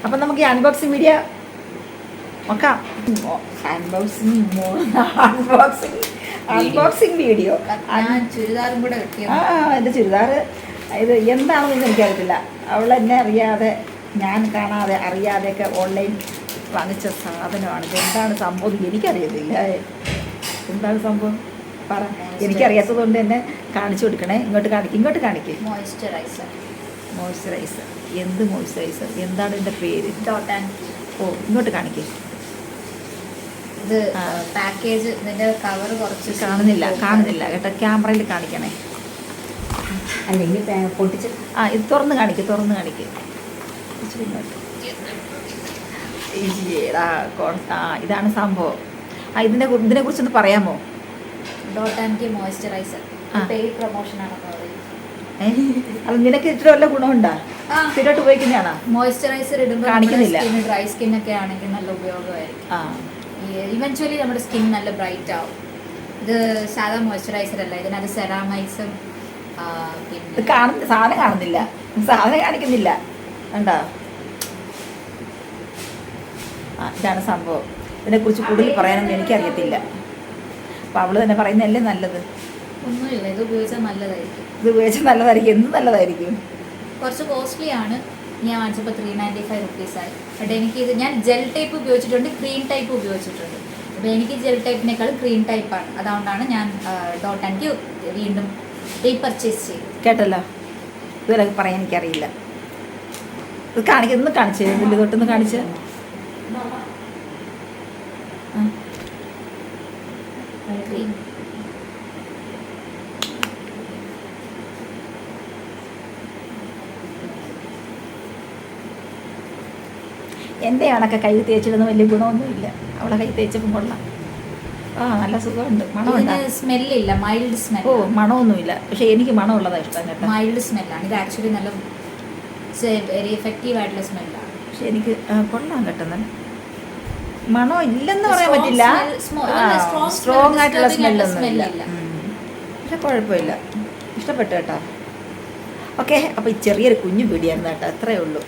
അപ്പം നമുക്ക് ഈ അൺബോക്സിങ് വീഡിയോ നോക്കാം. Unboxing video. ചുരിദാറും കൂടെ കിട്ടിയ എൻ്റെ ചുരിദാർ ഇത് എന്താണെന്ന് എനിക്കറിയത്തില്ല. അവൾ എന്നെ അറിയാതെ ഞാൻ കാണാതെ അറിയാതെയൊക്കെ ഓൺലൈൻ വാങ്ങിച്ച സാധനമാണ്. ഇത് എന്താണ് സംഭവം എനിക്കറിയത്തില്ല. എന്താണ് സംഭവം പറ. എനിക്കറിയാത്തത് കൊണ്ട് തന്നെ കാണിച്ചു കൊടുക്കണേ. ഇങ്ങോട്ട് കാണിക്കേ. മോയ്സ്ചറൈസർ. എന്ത് മോയ്സ്ചറൈസർ? എന്താണ് ഇതിൻ്റെ പേര്? ഓ, ഇങ്ങോട്ട് കാണിക്കേ. ഇത് പാക്കേജ് ഇതിൻ്റെ കവർ കുറച്ച് കാണുന്നില്ല കേട്ടോ. ക്യാമറയിൽ കാണിക്കണേ. അല്ലെങ്കിൽ പൊട്ടിച്ച് ഇത് തുറന്ന് കാണിക്കേ. ഇതാണ് സംഭവം. ഇതിനെ കുറിച്ചൊന്ന് പറയാമോ? ഡോട്ട് മോയ്സ്ചറൈസർ പെയ്ഡ് പ്രൊമോഷൻ ആണെന്ന് പറയുന്നത്. അത് നിനക്ക് ഇത്ര വല്ല ഗുണമുണ്ടാ? സ്ഥിരമായിട്ട് ഉപയോഗിക്കുന്നതാണോ? മോയ്സ്ചറൈസർ ഇടുമ്പോൾ കാണിക്കുന്നില്ല. ഡ്രൈ സ്കിൻ ഒക്കെ ആണെങ്കിൽ നല്ല ഉപയോഗമായിരിക്കും. ഇവൻച്വലി നമ്മുടെ സ്കിൻ നല്ല ബ്രൈറ്റ് ആവും. ഇത് സാധാ മോയ്സ്ചറൈസർ അല്ല, ഇതിനകത്ത് സെറാമൈസും സാധനം കാണിക്കുന്നില്ല കണ്ടോ? ഇതാണ് സംഭവം. ഇതിനെക്കുറിച്ച് കൂടുതൽ പറയാനൊന്നും എനിക്കറിയത്തില്ല. അപ്പോൾ അവള് തന്നെ പറയുന്നതല്ലേ നല്ലത്. ഒന്നുമില്ല, ഇത് ഉപയോഗിച്ചാൽ നല്ലതായിരിക്കും. എന്ത് നല്ലതായിരിക്കും. കുറച്ച് കോസ്റ്റ്ലി ആണ്. ഞാൻ വാങ്ങിച്ചപ്പോൾ 395 റുപ്പീസായി. ബട്ട് എനിക്കിത് ഞാൻ ജെൽ ടൈപ്പ് ഉപയോഗിച്ചിട്ടുണ്ട്, ക്രീം ടൈപ്പ് ഉപയോഗിച്ചിട്ടുണ്ട്. അപ്പോൾ എനിക്ക് ജെൽ ടൈപ്പിനേക്കാൾ ക്രീം ടൈപ്പാണ്. അതുകൊണ്ടാണ് ഞാൻ ഡോട്ട് വീണ്ടും റീപർച്ചേസ് ചെയ്തു. കേട്ടല്ലോ, ഇതുവരെ പറയാൻ എനിക്കറിയില്ല. ഇത് കാണിച്ചേ. ഇതിൽ തൊട്ടൊന്ന് കാണിച്ച്. ക്രീം എൻ്റെ ആണൊക്കെ കൈ തേച്ചിടുന്ന വലിയ ഗുണമൊന്നുമില്ല. അവളെ കൈ തേച്ചപ്പം കൊള്ളാം. നല്ല സുഖമുണ്ട്. മണമുണ്ട്. സ്മെല്ലില്ല, മൈൽഡ് സ്മെൽ. ഓ, മണമൊന്നുമില്ല. പക്ഷെ എനിക്ക് മണമുള്ളതാണ് ഇഷ്ടം കേട്ടോ. മൈൽഡ് സ്മെല്ലാണ് ഇത്. ആക്ച്വലി നല്ല വെരി എഫക്റ്റീവ് ആയിട്ടുള്ള സ്മെല്ലാണ്. പക്ഷെ എനിക്ക് കൊള്ളാം കേട്ടോ. മണം ഇല്ലെന്ന് പറയാൻ പറ്റില്ല. സ്ട്രോങ് ആയിട്ടുള്ള സ്മെല്ലൊന്നുമില്ല. പക്ഷെ കുഴപ്പമില്ല, ഇഷ്ടപ്പെട്ടു കേട്ടോ. ഓക്കെ, അപ്പോൾ ഈ ചെറിയൊരു കുഞ്ഞു പിടിയായിരുന്നു കേട്ടോ. അത്രയേ ഉള്ളൂ.